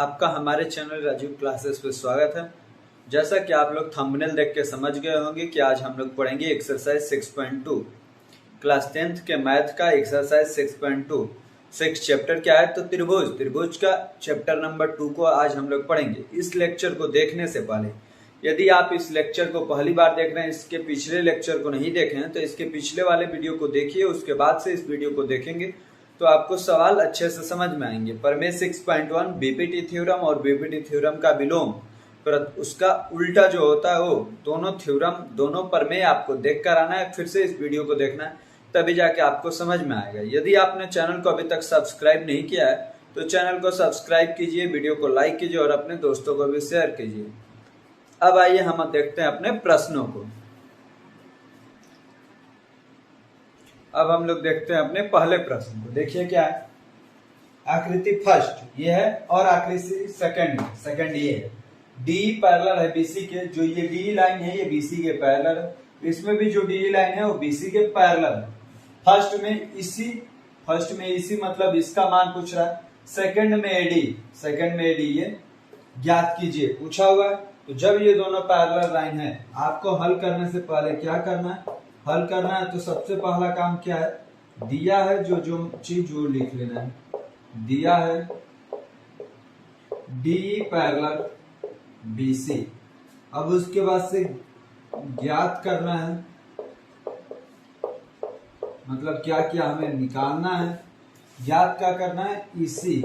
आपका हमारे channel Rajiv classes पे स्वागत है। जैसा कि आप लोग थंबनेल देख के समझ गए होंगे कि आज हम लोग पढ़ेंगे एक्सरसाइज 6.2 क्लास 10th के मैथ का एक्सरसाइज 6.2। 6 चैप्टर क्या है तो त्रिभुज का चैप्टर नंबर 2 को आज हम लोग पढ़ेंगे। इस लेक्चर को देखने से पहले यदि आप इस लेक्चर को पहली बार देख रहे हैं, इसके पिछले लेक्चर को नहीं देखे हैं तो इसके पिछले वाले वीडियो को देखिए, उसके बाद से इस वीडियो को देखेंगे तो आपको सवाल अच्छे से समझ में आएंगे। प्रमेय 6.1 बीपीटी थ्योरम और बीपीटी थ्योरम का विलोम उसका उल्टा जो होता है वो दोनों थ्योरम दोनों प्रमेय आपको देख कर आना है, फिर से इस वीडियो को देखना है, तभी जाके आपको समझ में आएगा। यदि आपने चैनल को अभी तक सब्सक्राइब नहीं किया है तो चैनल को सब्सक्राइब कीजिए, वीडियो को लाइक कीजिए और अपने दोस्तों को भी शेयर कीजिए। अब आइए हम देखते हैं अपने प्रश्नों को। अब हम लोग देखते हैं अपने पहले प्रश्न को। देखिए क्या है, आकृति फर्स्ट ये है और आकृति सेकंड ये है। डी पैरेलल है बीसी के, जो ये डी लाइन है ये बीसी के पैरेलल है, इसमें भी जो डी लाइन है वो बीसी के पैरेलल है। फर्स्ट में इसी मतलब इसका मान पूछ रहा है। सेकंड में एडी ये ज्ञात कीजिए पूछा हुआ है। तो जब ये दोनों पैरेलल लाइन है, आपको हल करने से पहले क्या करना है, हल करना है तो सबसे पहला काम क्या है, दिया है जो चीज वो लिख लेना है। दिया है डी पैरेलल बीसी, अब उसके बाद से ज्ञात करना है, मतलब क्या क्या हमें निकालना है। ज्ञात क्या करना है, इसी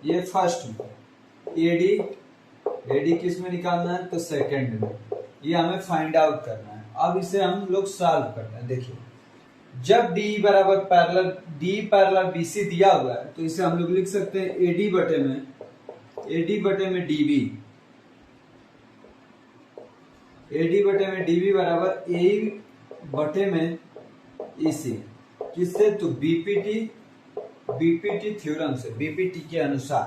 ये फर्स्ट में, एडी किस में निकालना है तो सेकंड में, ये हमें फाइंड आउट करना है। अब इसे हम लोग सॉल्व करते हैं। देखिए जब डी पैरेलल बीसी दिया हुआ है तो इसे हम लोग लिख सकते हैं एडी बटे में डीबी बराबर ए बटे में इसी, किससे तो बीपीटी थ्योरम से, बीपीटी के अनुसार।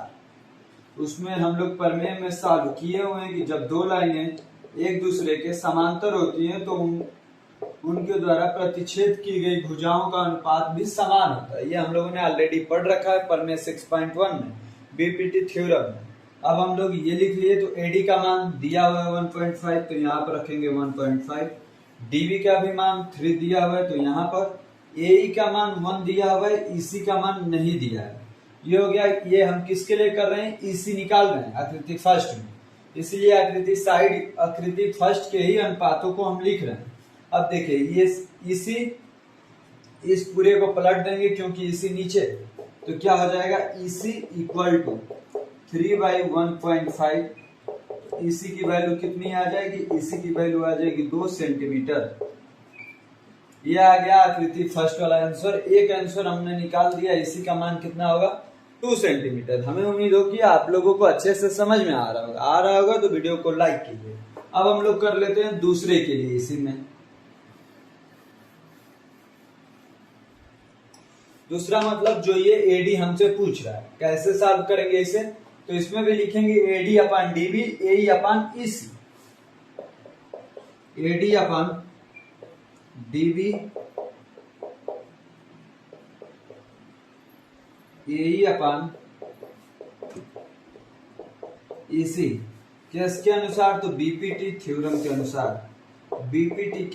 उसमें हम लोग प्रमेय में सॉल्व किए हुए हैं कि जब दो लाइनें एक दूसरे के समांतर होती हैं तो उनके द्वारा प्रतिच्छेद की गई भुजाओं का अनुपात भी समान होता है। ये हम लोगों ने ऑलरेडी पढ़ रखा है प्रमेय 6.1 में बीपीटी थ्योरम में। अब हम लोग ये लिख लिए तो एडी का मान दिया हुआ है 1.5 तो यहाँ पर रखेंगे 1.5। डीबी का भी मान 3 दिया हुआ है तो यहाँ पर एई का मान 1 दिया हुआ है, ईसी का मान नहीं दिया है। ये हो गया। ये हम किसके लिए कर रहे हैं, ईसी निकाल रहे हैं आकृति फर्स्ट में, इसलिए आकृति फर्स्ट के ही अनुपातों को हम लिख रहे हैं। अब देखिए ये इसी इस पूरे को पलट देंगे क्योंकि इसी नीचे, तो क्या हो जाएगा, इसी इक्वल टू 3/1.5। इसी की वैल्यू कितनी आ जाएगी, इसी की वैल्यू आ जाएगी 2 सेंटीमीटर। ये आ गया आकृति फर्स्ट वाला आंसर। एक आंसर हमने निकाल दिया, इसी का मान कितना होगा 2 सेंटीमीटर। हमें उम्मीद हो कि आप लोगों को अच्छे से समझ में आ रहा होगा तो वीडियो को लाइक कीजिए। अब हम लोग कर लेते हैं दूसरे के लिए। इसी में दूसरा मतलब जो ये एडी हमसे पूछ रहा है, कैसे सॉल्व करेंगे इसे, तो इसमें भी लिखेंगे AD upon DB AE upon EC, AD upon DB AE upon EC किसके अनुसार तो बीपीटी थ्योरम के अनुसार, बीपीटी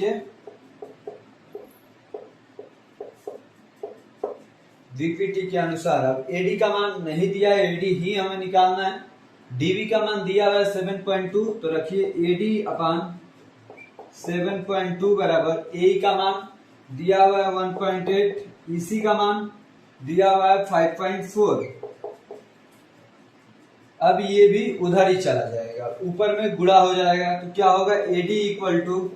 के अनुसार। अब एडी का मान नहीं दिया है, एडी ही हमें निकालना है। डीबी का मान दिया हुआ है 7.2 तो रखिए एडी अपॉन 7.2 बराबर ए का मान दिया हुआ है 1.8, ईसी का मान दिया हुआ है 5.4। अब ये भी उधर ही चला जाएगा, ऊपर में गुणा हो जाएगा तो क्या होगा, एडी इक्वल टू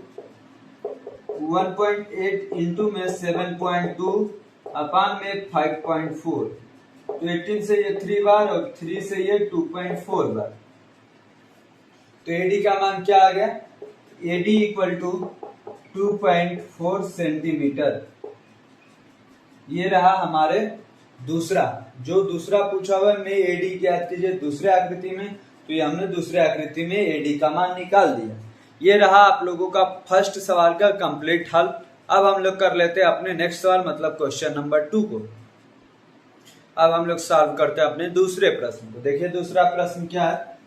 1.8 इंटू में 7.2 अपान में 5.4, तो 18 से ये 3 बार और 3 से ये 2.4 बार, तो एडी का मान क्या आ गया, एडी इक्वल टू 2.4 सेंटीमीटर। ये रहा हमारे दूसरा पूछा हुआ है। मैं एडी ज्ञात कीजिए दूसरे आकृति में, तो ये हमने दूसरे आकृति में एडी का मान निकाल दिया। ये रहा आप लोगों का फर्स्ट सवाल का कंप्लीट हल। अब हम लोग कर लेते हैं अपने नेक्स्ट सवाल मतलब क्वेश्चन नंबर 2 को। अब हम लोग सॉल्व करते हैं अपने दूसरे प्रश्न को। देखिए दूसरा प्रश्न क्या है,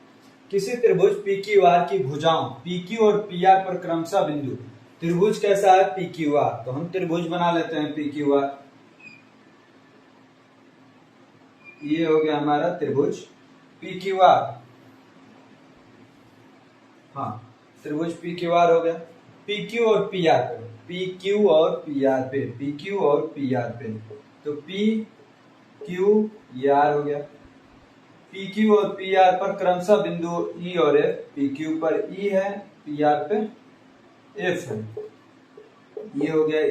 किसी त्रिभुज PQR की भुजाओं PQ और PR पर क्रमशः बिंदु, त्रिभुज कैसा है PQR, तो हम त्रिभुज बना लेते हैं PQR। ये हो गया हमारा त्रिभुज PQR, हाँ त्रिभुज PQR हो गया। PQ और PR पे, PQ और PR पे, PQ और PR पे, तो PQR हो गया। PQ और PR पर क्रमशः बिंदु E और F, PQ पर E है, PR पे F है, ये हो गया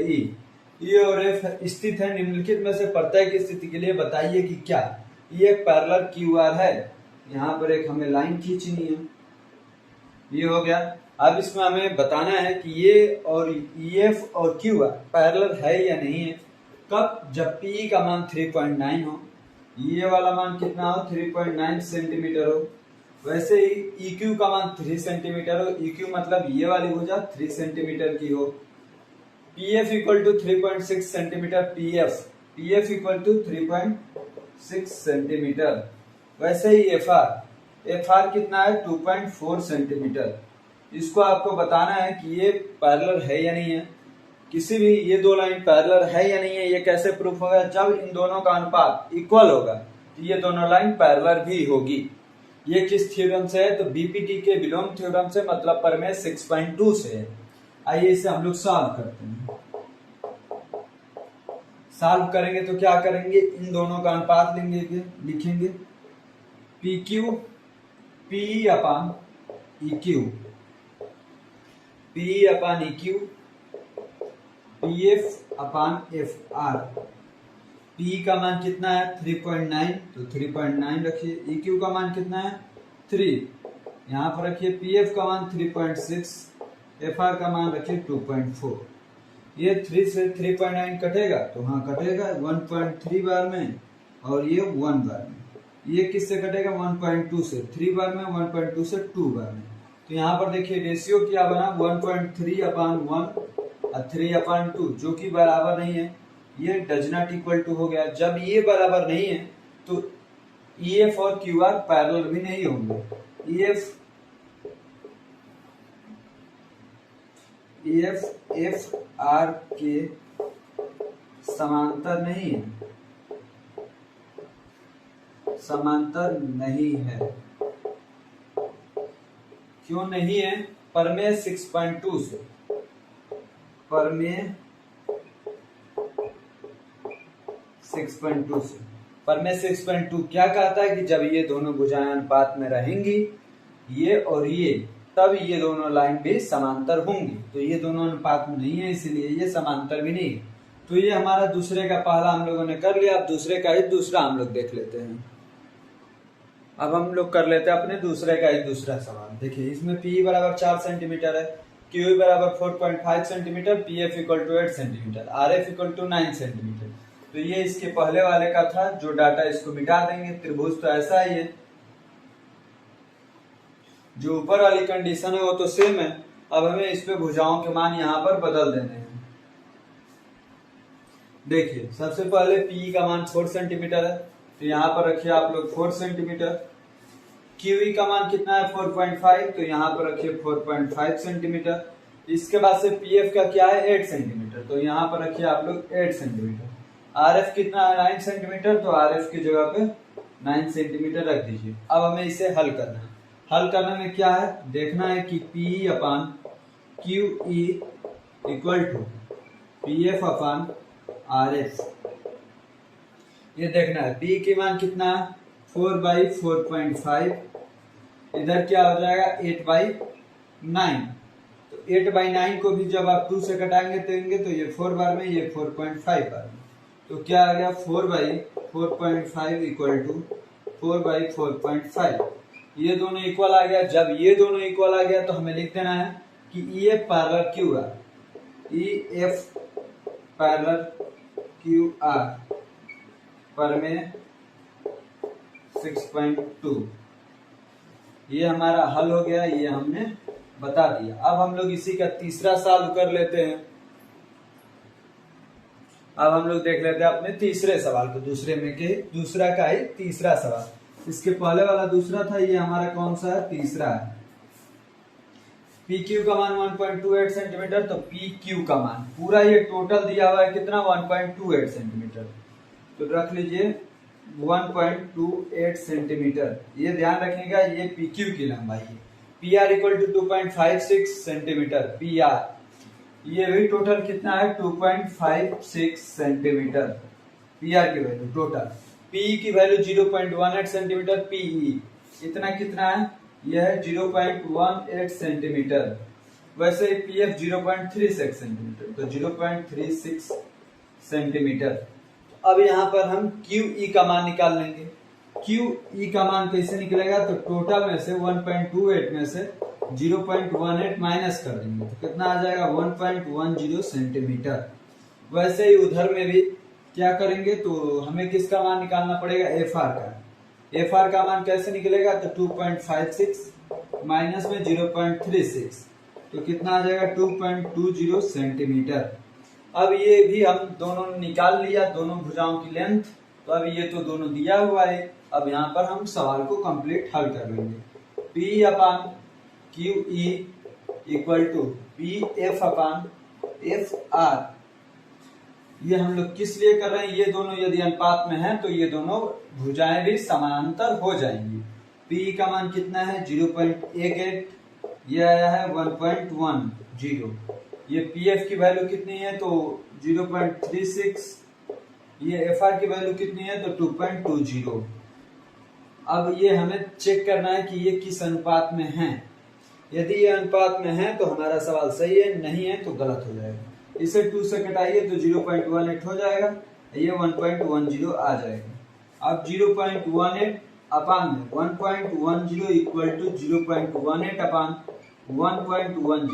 E और F स्थित है निम्नलिखित में से प्रत्येक की स्थिति के लिए बताइए कि क्या ये एक पैरेलल QR है। यहाँ पर एक हमें लाइन खींचनी है, ये हो गया। अब इसमें हमें बताना है कि ये और EF और QR पैरेलल है या नहीं है। कब, जब PE का मान 3.9 हो, ये वाला मान कितना हो 3.9 सेंटीमीटर हो, वैसे ही EQ का मान 3 सेंटीमीटर हो, EQ मतलब ये वाली भुजा 3 सेंटीमीटर की हो। PF equal to 3.6 centimeter, PF equal to 3.6 centimeter. वैसे ही FR कितना है 2.4 सेंटीमीटर। इसको आपको बताना है कि ये पैरेलल है या नहीं है। किसी भी ये दो लाइन पैरेलल है या नहीं है, ये कैसे प्रूफ होगा, जब इन दोनों का अनुपात इक्वल होगा तो ये दोनों लाइन पैरेलल भी होगी। ये किस थ्योरम से है, तो BPT के विलोम थ्योरम से, मतलब प्रमेय 6.2 से है। आइए इसे हम लोग सॉल्व करते हैं। सॉल्व करेंगे तो क्या करेंगे, इन दोनों का अनुपात लिखेंगे PQ PE अपान EQ, PE अपान EQ, PF अपान FR। PE का मान कितना है 3.9, तो 3.9 रखिए। EQ का मान कितना है 3, यहाँ पर रखिए। PF का मान 3.6, FR का मान रखिए 2.4। ये 3 से 3.9 कटेगा, तो हाँ कटेगा 1.3 बार में, और ये 1 बार में। ये किससे कटेगा 1.2 से, 3 बार में, 1.2 से 2 बार में। तो यहाँ पर देखिए रेशियो क्या बना 1.3 अपान 1 और 3 अपान 2, जो कि बराबर नहीं है। ये डज नॉट इक्वल टू हो गया। जब ये बराबर नहीं है तो EF और QR पैरेलल भी नहीं होंगे। EF FR के समांतर नहीं है, समांतर नहीं है। क्यों नहीं है, प्रमेय 6.2 से। प्रमेय 6.2 से, प्रमेय 6.2 क्या कहता है कि जब ये दोनों भुजाएं अनुपात में रहेंगी, ये और ये, तब ये दोनों लाइन भी समांतर होंगी। तो ये दोनों अनुपात में नहीं है, इसलिए ये समांतर भी नहीं है। तो ये हमारा दूसरे का पहला हम लोगों ने कर लिया। अब दूसरे का ही दूसरा हम लोग देख लेते हैं। अब हम लोग कर लेते हैं अपने दूसरे का ही दूसरा सवाल। देखिए इसमें PE बराबर 4 सेंटीमीटर है, QE बराबर 4.5 centimeter, PF equal to 8 centimeter, RF equal to 9 centimeter. तो ये इसके पहले वाले का था, जो डाटा इसको मिटा देंगे। त्रिभुज तो ऐसा ही है, जो ऊपर वाली कंडीशन है वो तो सेम है। अब हमें इस पे भुजाओं के मान यहाँ पर बदल देने हैं। देखिए सबसे पहले PE का मान 4 सेंटीमीटर है, तो यहाँ पर रखिए आप लोग 4 सेंटीमीटर। QE का मान कितना है 4.5, तो यहाँ पर रखिए 4.5 सेंटीमीटर। इसके बाद से PF का क्या है 8 सेंटीमीटर, तो यहाँ पर रखिए आप लोग 8 सेंटीमीटर। RF कितना है 9 सेंटीमीटर, तो RF की जगह पे 9 सेंटीमीटर रख दीजिए। अब हमें इसे हल करना है। हल करने में क्या है, देखना है कि PE upon QE equal to PF upon RF। ये देखना है PE की मान कितना है 4/4.5, इधर क्या हो जाएगा 8/9। तो 8/9 को भी जब आप 2 से कटाएंगे तो ये 4 बार में, ये 4.5 बार में। तो क्या आ गया 4/4.5 इक्वल टू 4/4.5। ये दोनों इक्वल आ गया। जब ये दोनों इक्वल आ गया तो हमें लिख देना है कि EF parallel QR, EF parallel QR प्रमेय 6.2। ये हमारा हल हो गया, ये हमने बता दिया। अब हम लोग इसी का तीसरा सॉल्व कर लेते हैं। अब हम लोग देख लेते हैं अपने तीसरे सवाल को, दूसरा का ही तीसरा सवाल। इसके पहले वाला दूसरा था, ये हमारा कौन सा है, तीसरा है। पी क्यू का मान 1.28 सेंटीमीटर, तो पी क्यू का मान पूरा ये टोटल दिया हुआ है कितना, 1.28 सेंटीमीटर। तो रख लीजिए 1.28 सेंटीमीटर, ये ध्यान रखिएगा, ये पी क्यू की लंबाई है। P R equal to 2.56 centimeter, P R ये भी टोटल कितना है, 2.56 सेंटीमीटर पी आर की वैल्यू टोटल। पी की वैल्यू 0.18 सेंटीमीटर, पीई इतना कितना है, यह है 0.18 सेंटीमीटर। वैसे पी एफ 0.36 सेंटीमीटर, तो 0.36 सेंटीमीटर। अब यहाँ पर हम क्यू ई का मान निकाल लेंगे। क्यू ई का मान कैसे निकलेगा, तो टोटल में से 1.28 में से 0.18 माइनस कर देंगे, तो कितना आ जाएगा, 1.10 सेंटीमीटर। वैसे ही उधर में भी क्या करेंगे, तो हमें किसका मान निकालना पड़ेगा, एफ आर का। एफ आर का मान कैसे निकलेगा, तो 2.56 माइनस में 0.36, तो कितना आ जाएगा, 2.20 सेंटीमीटर। अब ये भी हम दोनों निकाल लिया, दोनों भुजाओं की लेंथ। तो अब ये तो दोनों दिया हुआ है, अब यहाँ पर हम सवाल को कंप्लीट हल कर लेंगे। P upon Q E equal to P F upon F R. ये हम लोग किस लिए कर रहे हैं, ये दोनों यदि अनुपात में हैं तो ये दोनों भुजाएं भी समानांतर हो जाएंगी। P का मान कितना है, 0.18, ये आया है 1.10। ये पी एफ की वैल्यू कितनी है, तो 0.36, ये एफ आर की वैल्यू कितनी है, तो 2.20। अब ये हमें चेक करना है कि ये किस अनुपात में है। यदि ये अनुपात में है तो हमारा सवाल सही है, नहीं है तो गलत हो जाएगा। इसे 2 से घटाइए तो 0.18 हो जाएगा, ये 1.10 आ जाएगा। अब 0.18 अपान में 1.10 इक्वल टू 0.18 अपान 1.10।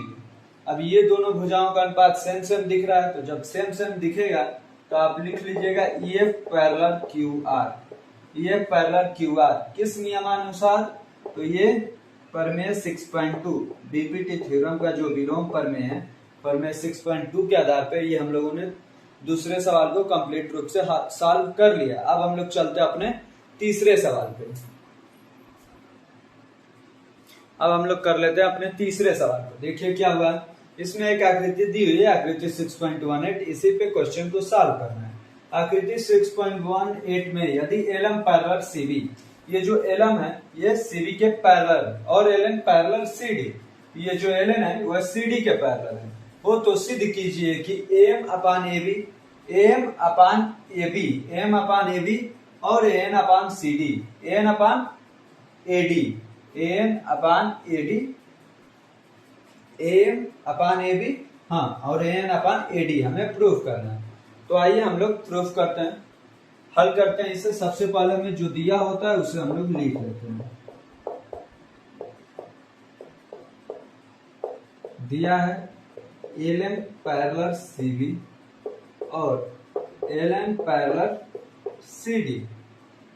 अब ये दोनों भुजाओं का अनुपात सेम सेम दिख रहा है, तो जब सेम सेम दिखेगा तो आप लिख लीजिएगा EF parallel QR। EF parallel QR किस नियमानुसार, तो ये प्रमेय 6.2 बीपीटी थ्योरम का जो विलोम प्रमेय है, प्रमेय 6.2 के आधार पर ये हम लोगों ने दूसरे सवाल को कंप्लीट रूप से सॉल्व कर लिया। अब हम लोग चलते हैं अपने तीसरे सवाल पे। अब हम लोग कर लेते हैं अपने तीसरे सवाल को। देखिए क्या हुआ, इसमें एक आकृति दी हुई है, आकृति 6.18, इसी पे क्वेश्चन को सॉल्व करना है। आकृति 6.18 में यदि एलएम पैरेलल सीबी, ये जो एलएम है ये सीबी के पैरेलल और एलएन पैरेलल सीडी, ये जो एलएन है वह सीडी के पैरेलल है हो, तो सिद्ध कीजिए कि M upon A B, M upon A B, M upon A B और N upon C D, N upon A D, N upon A D, M upon A B, हाँ, और एन अपान ए डी हमें proof करना है। तो आइए हम लोग प्रूफ करते हैं, हल करते हैं इसे। सबसे पहले में जो दिया होता है उसे हम लोग लिख लेते हैं। दिया है एल पैरेलल सी बी और L parallel C D,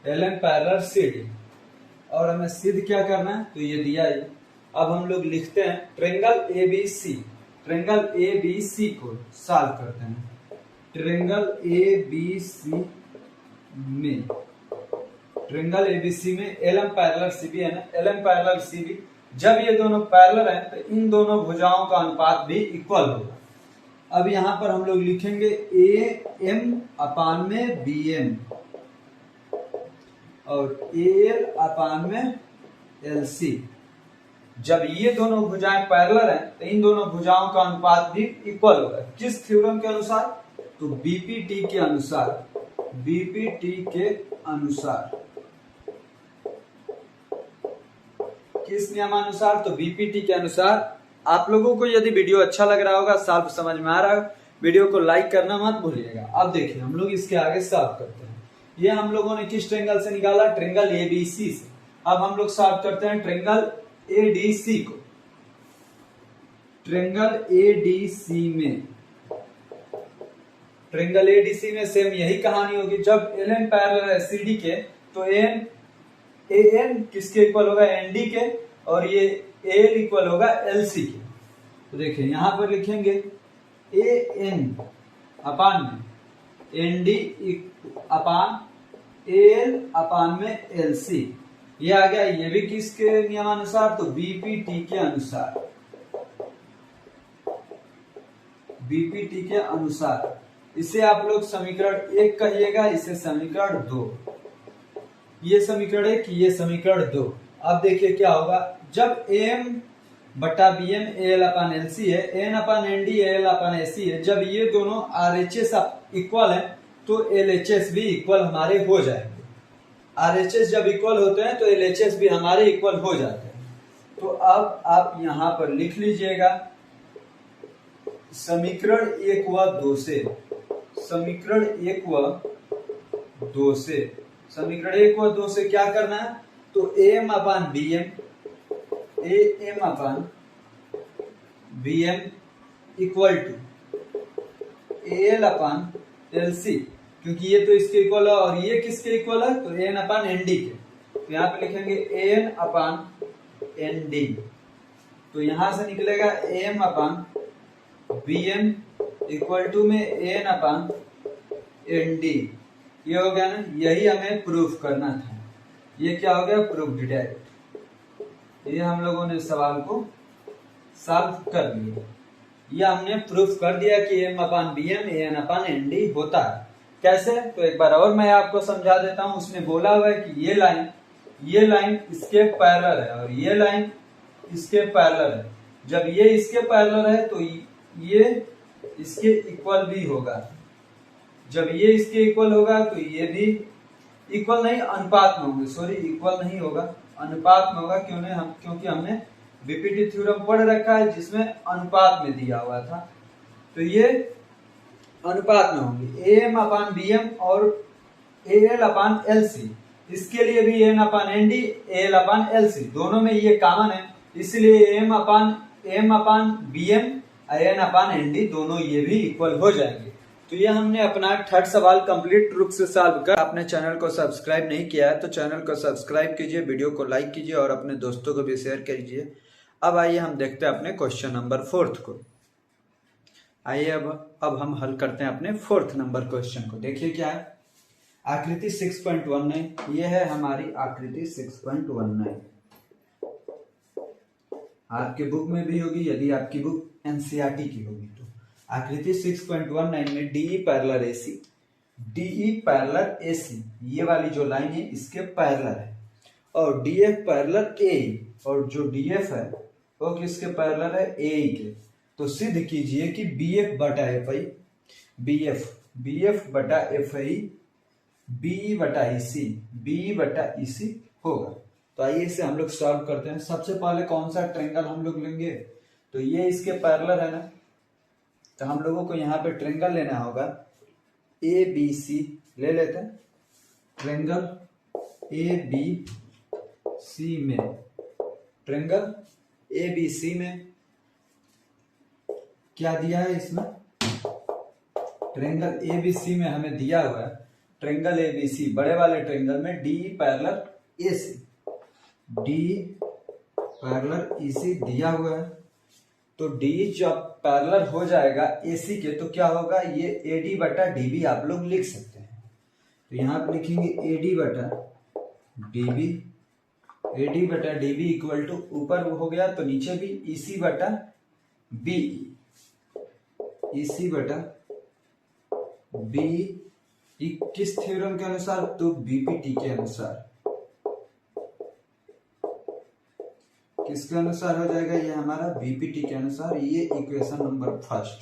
L parallel C D, और हमें सिद्ध क्या करना है, तो ये दिया है। अब हम लोग लिखते हैं ट्रेंगल एबीसी, ट्रेंगल एबीसी को सॉल्व करते हैं। ट्रेंगल एबीसी में, ट्रेंगल एबीसी में एलएम पैरेलल सीबी है ना, एलएम पैरेलल सीबी, जब ये दोनों पैरेलल हैं तो इन दोनों भुजाओं का अनुपात भी इक्वल होगा। अब यहां पर हम लोग लिखेंगे ए एम अपान में बी एम और एल अपान में एल सी। जब ये दोनों भुजाएं पैरेलल हैं तो इन दोनों भुजाओं का अनुपात भी इक्वल होगा। किस थ्योरम के अनुसार, तो बीपीटी के अनुसार, बीपीटी के अनुसार। किस नियमानुसार, तो बीपीटी के अनुसार। आप लोगों को यदि वीडियो अच्छा लग रहा होगा, सॉल्व समझ में आ रहा है, वीडियो को लाइक करना मत भूलिएगा। अब देखिए हम लोग इसके आगे सॉल्व करते हैं। ये हम लोगों ने किस ट्रेंगल से निकाला, ट्रेंगल एबीसी से। अब हम लोग सॉल्व करते हैं ट्रेंगल एडीसी को। ट्रेंगल एडीसी में, ट्रेंगल एडीसी में सेम यही कहानी होगी। जब एलएन पैरेलल है सीडी के तो एन एन किसके इक्वल होगा, एनडी के, और ये एल इक्वल होगा एलसी के। तो देखिए यहां पर लिखेंगे ए एन अपान में एन डी अपान एल अपान में एल सी। ये आ गया, ये भी किसके नियमानुसार, तो बीपीटी के अनुसार, बीपीटी के अनुसार। इसे आप लोग समीकरण 1 कहिएगा, इसे समीकरण 2। ये समीकरण 1, ये समीकरण 2। अब देखिए क्या होगा, जब एम बटा B M L upon L सी है, N upon N D L अपान ए सी है, जब ये दोनों आर एच एस इक्वल है तो एल एच एस भी इक्वल हमारे हो जाएंगे। आर एच एस जब इक्वल होते हैं तो एल एच एस भी हमारे इक्वल हो जाते हैं। तो अब आप यहां पर लिख लीजिएगा समीकरण 1 व 2 से, समीकरण 1 व 2 से, समीकरण 1 व 2 से क्या करना है, तो M upon B M, M upon B M equal to L upon L C, क्योंकि ये तो इसके इक्वल है और ये किसके इक्वल है, तो एन अपान एन डी के। तो यहाँ पे लिखेंगे एन अपान एन डी, तो यहां से निकलेगा M upon B M equal to में एन अपान एन डी। ये हो गया ना, यही हमें प्रूफ करना था। ये क्या हो गया, प्रूफ डायरेक्ट। ये हम लोगों ने सवाल को सॉल्व कर लिया। ये हमने प्रूफ कर दिया कि M upon B M N upon N D होता है। कैसे, तो एक बार और मैं आपको समझा देता हूं। उसने बोला हुआ है कि ये लाइन इसके पैरेलल है और ये लाइन इसके पैरेलल है। जब ये इसके पैरेलल है तो ये इसके इक्वल भी होगा। जब ये इसके इक्वल होगा तो ये भी इक्वल नहीं, अनुपात में होंगे, सॉरी इक्वल नहीं होगा, अनुपात में होगा। क्योंकि हमने बीपीटी थ्योरम पढ़ रखा है जिसमें अनुपात में दिया हुआ था, तो ये अनुपात में होंगे। एम अपान बी एम और एल अपान एल सी, इसके लिए भी N upon N D L upon L सी, दोनों में ये कॉमन है, इसलिए M upon B M N upon N D दोनों ये भी इक्वल हो जाएंगे। तो ये हमने अपना थर्ड सवाल कंप्लीट रूप से सॉल्व कर। आपने चैनल को सब्सक्राइब नहीं किया है तो चैनल को सब्सक्राइब कीजिए, वीडियो को लाइक कीजिए और अपने दोस्तों को भी शेयर कीजिए। अब आइए हम देखते हैं अपने क्वेश्चन नंबर 4 को। आइए अब हम हल करते हैं अपने 4th नंबर क्वेश्चन को। देखिए क्या है, आकृति 6.19, ये है हमारी आकृति 6.19। आपके बुक में भी होगी, यदि आपकी बुक एनसीईआरटी की होगी तो। आकृति 6.19 में DE parallel AC, DE parallel AC, ये वाली जो लाइन है इसके पैरेलल है, और डीएफ पैरेलल ए, और जो डीएफ है वो किसके पैरेलल है, ए के। तो सिद्ध कीजिए कि बीएफ बटा एफ आई, बीएफ बटा एफ आई बी बटा ईसी, बी बटा ईसी होगा। तो आइए इसे हम लोग सॉल्व करते हैं। सबसे पहले कौन सा ट्रायंगल हम लोग लेंगे, तो ये इसके पैरेलल है ना, तो हम लोगों को यहाँ पे ट्रायंगल लेना होगा ए बी सी। ले लेते हैं ट्रायंगल ए बी सी में, ट्रायंगल ए बी सी में क्या दिया है, इसमें ट्रायंगल ए बी सी में हमें दिया हुआ है ट्रायंगल ए बी सी, बड़े वाले ट्रायंगल में D parallel A C, D parallel E C दिया हुआ है। तो डी जब पैरेलल हो जाएगा एसी के तो क्या होगा, ये एडी बटा डीबी आप लोग लिख सकते हैं। तो यहां पर लिखेंगे एडी बटा डीबी, एडी बटा डीबी इक्वल टू, ऊपर हो गया तो नीचे भी ईसी बटा बी, ईसी बटा बी, किस थ्योरम के अनुसार, तो बीपीटी के अनुसार। किसके अनुसार हो जाएगा, ये हमारा बीपीटी के अनुसार। ये इक्वेशन नंबर फर्स्ट,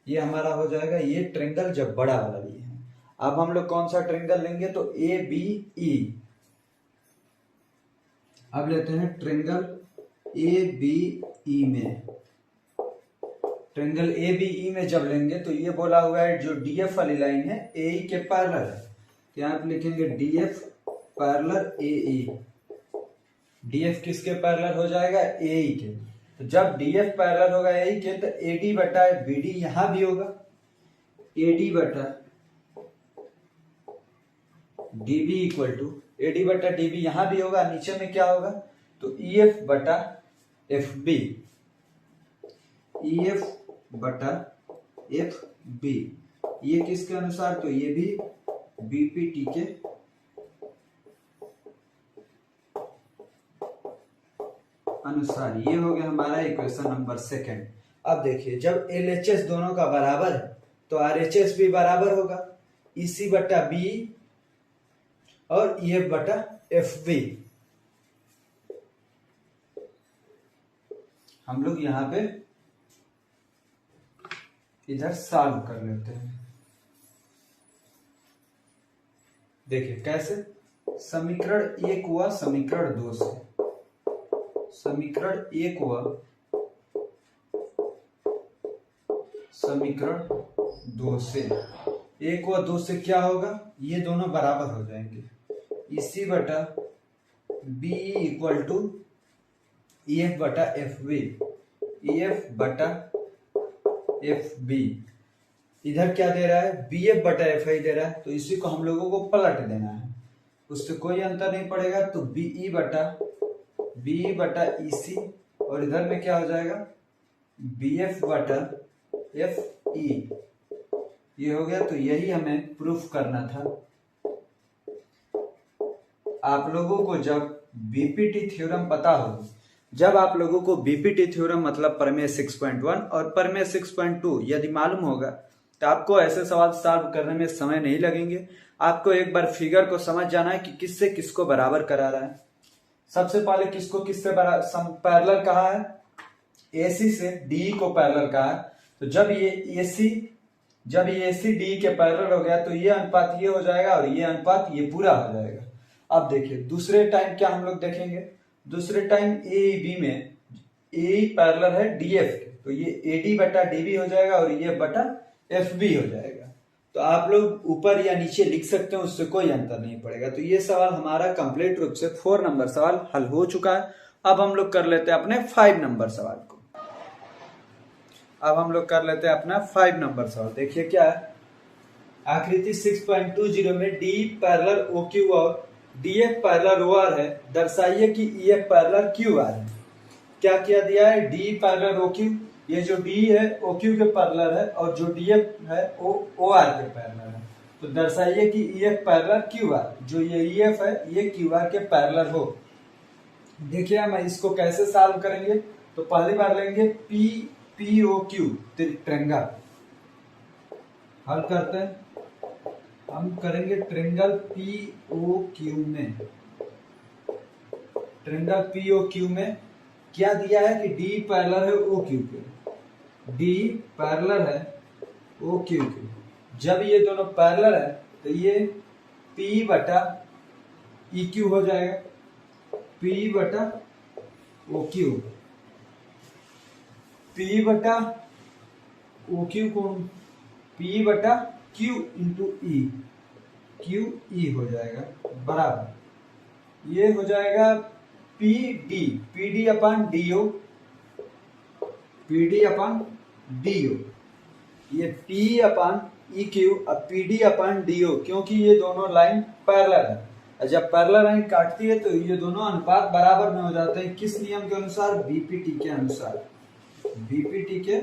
ये हमारा हो जाएगा। ये ट्रायंगल जब बड़ा वाला ये है। अब हम लोग कौन सा ट्रायंगल लेंगे, तो ए बी ई। अब लेते हैं ट्रायंगल ए बी ई में, ट्रायंगल ए बी ई में जब लेंगे तो ये बोला हुआ है जो डीएफ वाली लाइन है ए ई के पैरेलल है, तो यहाँ पे लिखेंगे डीएफ पैरेलल ए ई। डीएफ किसके पैरेलल हो जाएगा, ए ई के। तो जब डीएफ पैरेलल होगा ए ई के तो एडी बटा बीडी यहां भी होगा, एडी बटा डीबी इक्वल टू, एडी बटा डीबी यहां भी होगा, नीचे में क्या होगा, तो ईएफ बटा एफ बी, ईएफ बटा एफ बी। ये किसके अनुसार, तो ये भी बीपीटी के अनुसार। ये हो गया हमारा इक्वेशन नंबर सेकंड। अब देखिए जब एलएचएस दोनों का बराबर है तो आरएचएस भी बराबर होगा, ईसी बटा बी और ईएफ बटा एफ बी। हम लोग यहां पे इधर सॉल्व कर लेते हैं। देखिए कैसे, समीकरण 1 हुआ समीकरण 2 से, समीकरण 1 हुआ समीकरण 2 से, 1 हुआ 2 से क्या होगा, ये दोनों बराबर हो जाएंगे, इसी बटा बी इक्वल टू ईएफ बटा एफ बी, ईएफ बटा एफ बी। इधर क्या दे रहा है, बी एफ बटा एफ आई दे रहा है, तो इसी को हम लोगों को पलट देना है, उससे कोई अंतर नहीं पड़ेगा। तो बी बटा ई सी, और इधर में क्या हो जाएगा, बी एफ बटा एफ ई। ये हो गया। तो यही हमें प्रूफ करना था। आप लोगों को जब बीपीटी थ्योरम पता हो, जब आप लोगों को बीपीटी थ्योरम मतलब प्रमेय 6.1 और प्रमेय 6.2 यदि मालूम होगा तो आपको ऐसे सवाल सॉल्व करने में समय नहीं लगेंगे। आपको एक बार फिगर को समझ जाना है कि किससे किसको बराबर करा रहा है। सबसे पहले किसको किससे पैरेलल कहा है, एसी से डीई को पैरेलल कहा है। तो जब ये एसी डीई के पैरेलल हो गया तो ये अनुपात ये हो जाएगा और ये अनुपात ये पूरा हो जाएगा। अब देखिए दूसरे टाइम क्या हम लोग देखेंगे, दूसरे टाइम ए बी में ए पैरेलल है डीएफ के, तो ये एडी बटा डीबी हो जाएगा और ये बटा एफ बी हो जाएगा। तो आप लोग ऊपर या नीचे लिख सकते हैं, उससे कोई अंतर नहीं पड़ेगा। तो ये सवाल हमारा कंप्लीट रूप से 4 नंबर सवाल हल हो चुका है। अब हम लोग कर लेते हैं अपने 5 नंबर सवाल को। अब हम लोग कर लेते हैं अपना 5 नंबर सवाल। देखिए क्या है, आकृति 6.20 में डी पैरेलल ओ क्यू और डीएफ पैरेलल ओ आर है, दर्शाइए कि ईएफ पैरेलल क्यू आर है। क्या क्या दिया है, डी पैरेलल ओ क्यू, ये जो डी है ओ क्यू के पैरेलल है और जो डीएफ है ओ आर के पैरेलल है। तो दर्शाइए कि ईएफ पैरेलल क्यू आर, जो ये ईएफ है ये क्यू आर के पैरेलल हो। देखिए हम इसको कैसे सॉल्व करेंगे, तो पहली बार लेंगे पी ओ क्यू ट्रायंगल, हल करते हैं। हम करेंगे ट्रायंगल पी ओ क्यू में, ट्रायंगल पी ओ क्यू में क्या दिया है कि डी पैरेलल है ओ क्यू के, डी पैरेलल है ओ क्यू के। जब ये दोनों पैरेलल है तो ये P बटा ई क्यू हो जाएगा, P बटा ओ क्यू, P बटा ओ क्यू को P बटा Q इंटू ई, क्यू ई हो जाएगा बराबर, ये हो जाएगा पी डी अपन डी ओ, पी डी अपन डी ओ, ये P अपन ई क्यू अब पी डी अपन डी ओ, क्योंकि ये दोनों लाइन पैरेलल है। जब पैरेलल लाइन काटती है तो ये दोनों अनुपात बराबर में हो जाते हैं। किस नियम के अनुसार, बीपीटी के अनुसार, बीपीटी के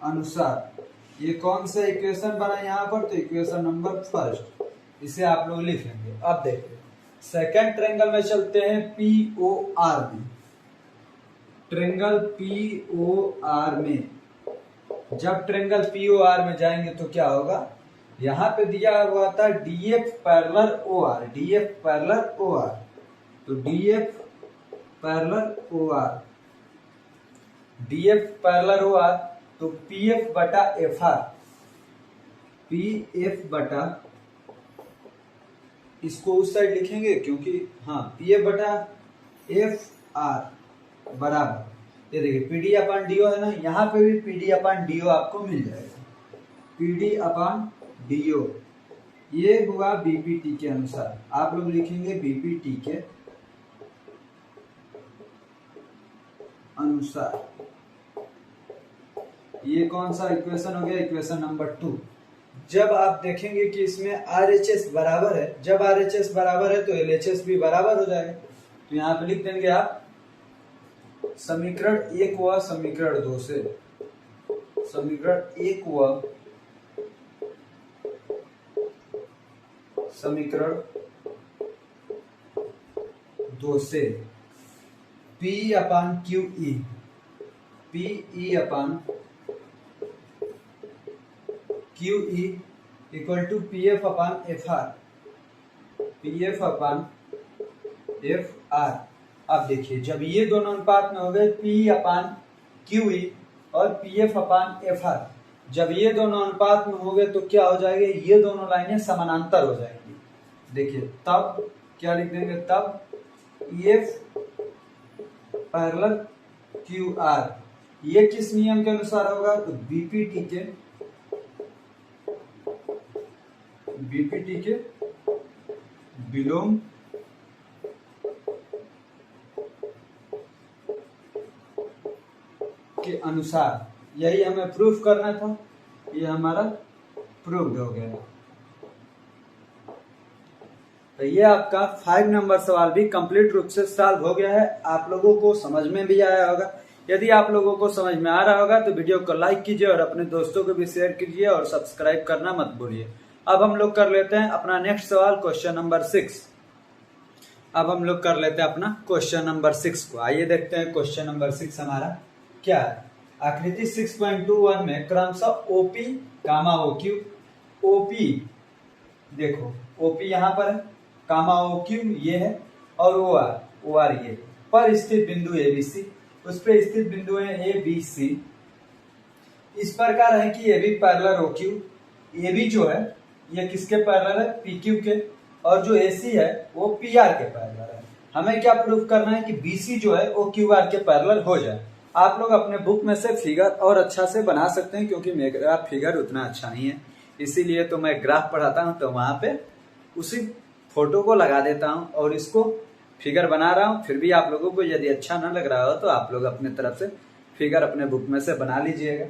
अनुसार। ये कौन सा इक्वेशन बना यहाँ पर, तो इक्वेशन नंबर फर्स्ट, इसे आप लोग लिख लेंगे। अब देखिए सेकंड ट्रायंगल में चलते हैं पी ओ आर में, ट्रायंगल पी ओ आर में। जब ट्रायंगल पी ओ आर में जाएंगे तो क्या होगा, यहाँ पे दिया हुआ था DF parallel O R, DF parallel O R, तो DF parallel O R, DF parallel O R, तो पीएफ बटा एफ आर, पीएफ बटा, इसको उस साइड लिखेंगे क्योंकि हाँ पीएफ बटा एफ आर बराबर, ये देखिए पीडी अपन डीओ है ना, यहाँ पे भी पीडी अपन डीओ आपको मिल जाएगा, पीडी अपन डीओ। ये हुआ बीपीटी के अनुसार, आप लोग लिखेंगे बीपीटी के अनुसार। ये कौन सा इक्वेशन हो गया, इक्वेशन नंबर 2। जब आप देखेंगे कि इसमें आरएचएस बराबर है, जब आरएचएस बराबर है तो एलएचएस भी बराबर हो जाएगा। तो यहाँ पे लिख देंगे आप समीकरण 1 हुआ समीकरण 2 से, समीकरण 1 हुआ समीकरण 2 से P upon Q E, P E upon Q E equal to P F upon F R, P F upon F R. अब देखिए जब ये दोनों अनुपात में हो गए पी अपान क्यू ई और P F upon F are, जब ये दोनों अनुपात में हो गए तो क्या हो जाएगा, ये दोनों लाइनें समानांतर हो जाएंगी। देखिए तब क्या लिख देंगे, तब E F parallel Q R, ये किस नियम के अनुसार होगा, तो बीपीटी के विलोम के अनुसार। यही हमें प्रूफ करना था, ये हमारा प्रूफ हो गया। तो ये आपका 5 नंबर सवाल भी कंप्लीट रूप से सॉल्व हो गया है। आप लोगों को समझ में भी आया होगा। यदि आप लोगों को समझ में आ रहा होगा तो वीडियो को लाइक कीजिए और अपने दोस्तों को भी शेयर कीजिए और सब्सक्राइब करना मत भूलिए। अब हम लोग कर लेते हैं अपना नेक्स्ट सवाल, क्वेश्चन नंबर 6। अब हम लोग कर लेते हैं अपना क्वेश्चन नंबर 6 को। आइए देखते हैं क्वेश्चन नंबर 6 हमारा क्या है। आकृति 6.21 में क्रमशः ओपी कामा ओक्यू, ओपी देखो ओपी यहाँ पर है, कामा ओक्यू ये है और ओ आर ये पर स्थित बिंदु एबीसी, उस पर स्थित बिंदु है ए बी सी। इस प्रकार है कि A B parallel OQ, A B जो है ये किसके पैरेलल है, पी क्यू के, और जो ए सी है वो पी आर के पैरेलल है। हमें क्या प्रूफ करना है कि बी सी जो है वो क्यू आर के पैरेलल हो जाए। आप लोग अपने बुक में से फिगर और अच्छा से बना सकते हैं, क्योंकि मेरा फिगर उतना अच्छा नहीं है, इसीलिए तो मैं ग्राफ पढ़ाता हूं तो वहां पे उसी फोटो को लगा देता हूं और इसको फिगर बना रहा हूं। फिर भी आप लोगों को यदि अच्छा ना लग रहा हो तो आप लोग अपने तरफ से फिगर अपने बुक में से बना लीजिएगा।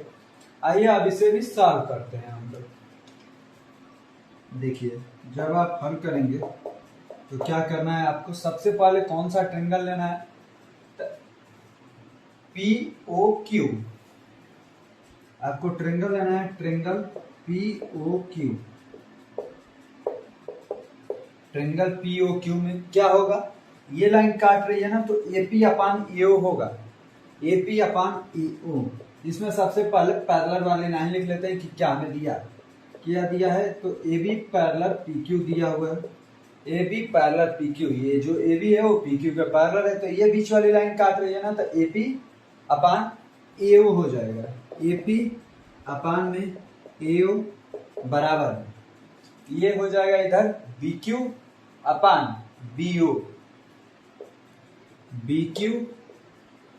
आइए अब इसे भी सॉल्व करते हैं हम लोग। देखिए जब आप हल करेंगे तो क्या करना है आपको, सबसे पहले कौन सा ट्रायंगल लेना है, पी ओ क्यू। आपको ट्रायंगल लेना है, triangle P O Q. Triangle P O Q में क्या होगा, ये लाइन काट रही है ना, तो एपी अपान एओ होगा, एपी अपान एओ। इसमें सबसे पहले पैरेलल वाले लाइन लिख लेते हैं कि क्या हमें क्या दिया है, तो A B parallel P Q दिया हुआ है, A B parallel P Q. ये जो ए बी है वो पी क्यू के पैरेलल है, तो ये बीच वाली लाइन काट रही है ना, तो ए पी अपान एओ हो जाएगा, ए पी अपान में एओ बराबर है, ये हो जाएगा इधर बी क्यू अपान बी ओ, बी क्यू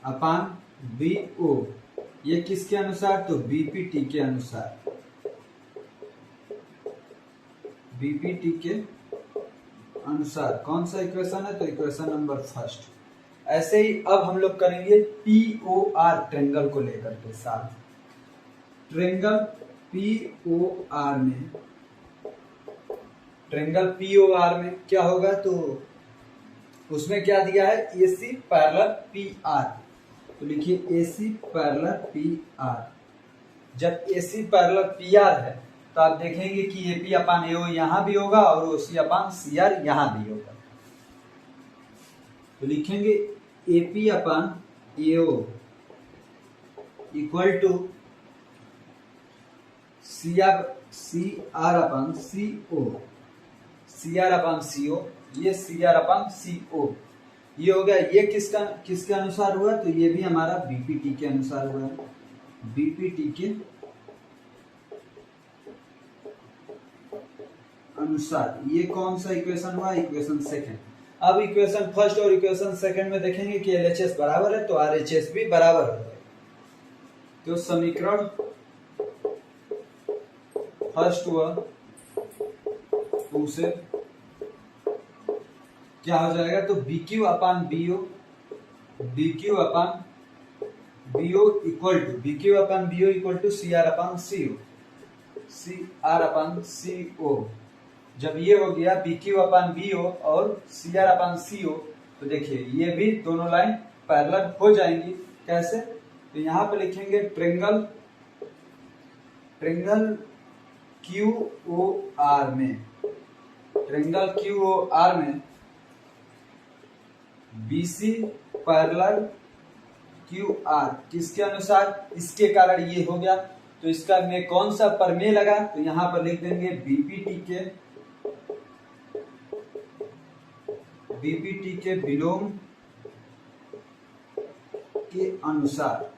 अपान बी ओ। ये किसके अनुसार, तो बीपीटी के अनुसार, बीपीटी के अनुसार। कौन सा इक्वेशन है, तो इक्वेशन नंबर 1। ऐसे ही अब हम लोग करेंगे पीओआर ट्रायंगल को लेकर के साथ। ट्रायंगल पीओआर में, ट्रायंगल पीओआर में क्या होगा, तो उसमें क्या दिया है, एसी पैरेलल पी आर। तो लिखिए एसी पैरेलल पी आर। जब एसी पैरेलल पी आर है तो आप देखेंगे कि एपी अपान एओ यहां भी होगा और ओसी अपान सी आर यहां भी होगा। तो लिखेंगे AP upon AO equal to C R upon C O, C R upon C O, ये C R upon C O, ये हो गया। ये किसके अनुसार हुआ, तो ये भी हमारा बीपीटी के अनुसार हुआ है, बीपीटी के अनुसार। ये कौन सा इक्वेशन हुआ, इक्वेशन 2। अब इक्वेशन 1 और इक्वेशन 2 में देखेंगे कि एलएचएस बराबर है तो आरएचएस भी बराबर हो जाएगा। तो समीकरण 1 व 2 से क्या हो जाएगा, तो B Q upon BO, B Q upon BO equal to C R upon C O, C R upon C O. जब ये हो गया B Q upon B O और सी आर अपान सी ओ, तो देखिए ये भी दोनों लाइन पैरेलल हो जाएंगी। कैसे, तो यहां पे लिखेंगे ट्रायंगल क्यू ओ आर में, ट्रायंगल QOR में BC पैरेलल QR किसके अनुसार, इसके कारण ये हो गया। तो इसका में कौन सा प्रमेय लगा, तो यहां पर लिख देंगे बीपीटी के विलोम के अनुसार,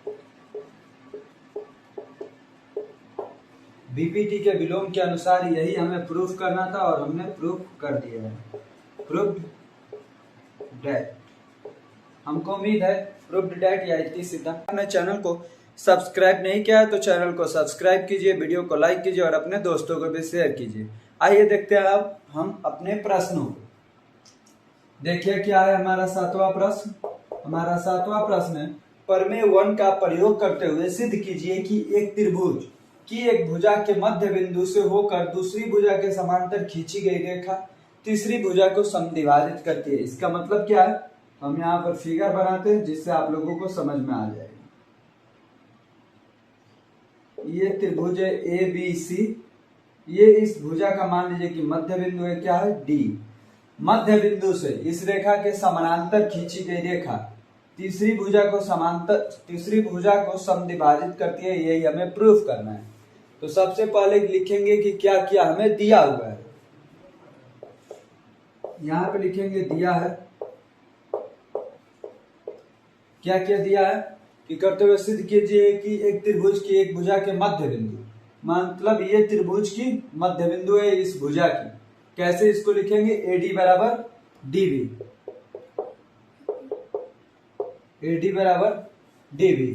बीपीटी के विलोम के अनुसार यही हमें प्रूफ करना था और हमने प्रूफ कर दिया है। प्रूफ्ड डेट, हमको उम्मीद है प्रूफ्ड डेट या इतनी सीधा। अपने चैनल को सब्सक्राइब नहीं किया तो चैनल को सब्सक्राइब कीजिए, वीडियो को लाइक कीजिए और अपने दोस्तों को भी शेयर कीजिए। आइए देखते हैं अब हम अपने प्रश्नों को। देखिए क्या है हमारा सातवां प्रश्न। हमारा सातवां प्रश्न है, प्रमेय 1 का प्रयोग करते हुए सिद्ध कीजिए कि एक त्रिभुज की एक भुजा के मध्य बिंदु से होकर दूसरी भुजा के समांतर खींची गई रेखा तीसरी भुजा को समद्विभाजित करती है। इसका मतलब क्या है, हम यहाँ पर फिगर बनाते हैं जिससे आप लोगों को समझ में आ जाएगा। ये त्रिभुज है ABC, ये इस भुजा का मान लीजिए कि मध्य बिंदु है क्या है D। मध्य बिंदु से इस रेखा के समानांतर खींची गई रेखा तीसरी भुजा को समद्विभाजित करती है, यही हमें प्रूफ करना है। तो सबसे पहले लिखेंगे कि क्या क्या हमें दिया हुआ है। यहाँ पे लिखेंगे दिया है, क्या क्या दिया है कि करते हुए सिद्ध कीजिए कि एक त्रिभुज की एक भुजा के मध्य बिंदु, मतलब ये त्रिभुज की मध्य बिंदु है इस भुजा की। कैसे इसको लिखेंगे, AD बराबर DB, AD बराबर DB।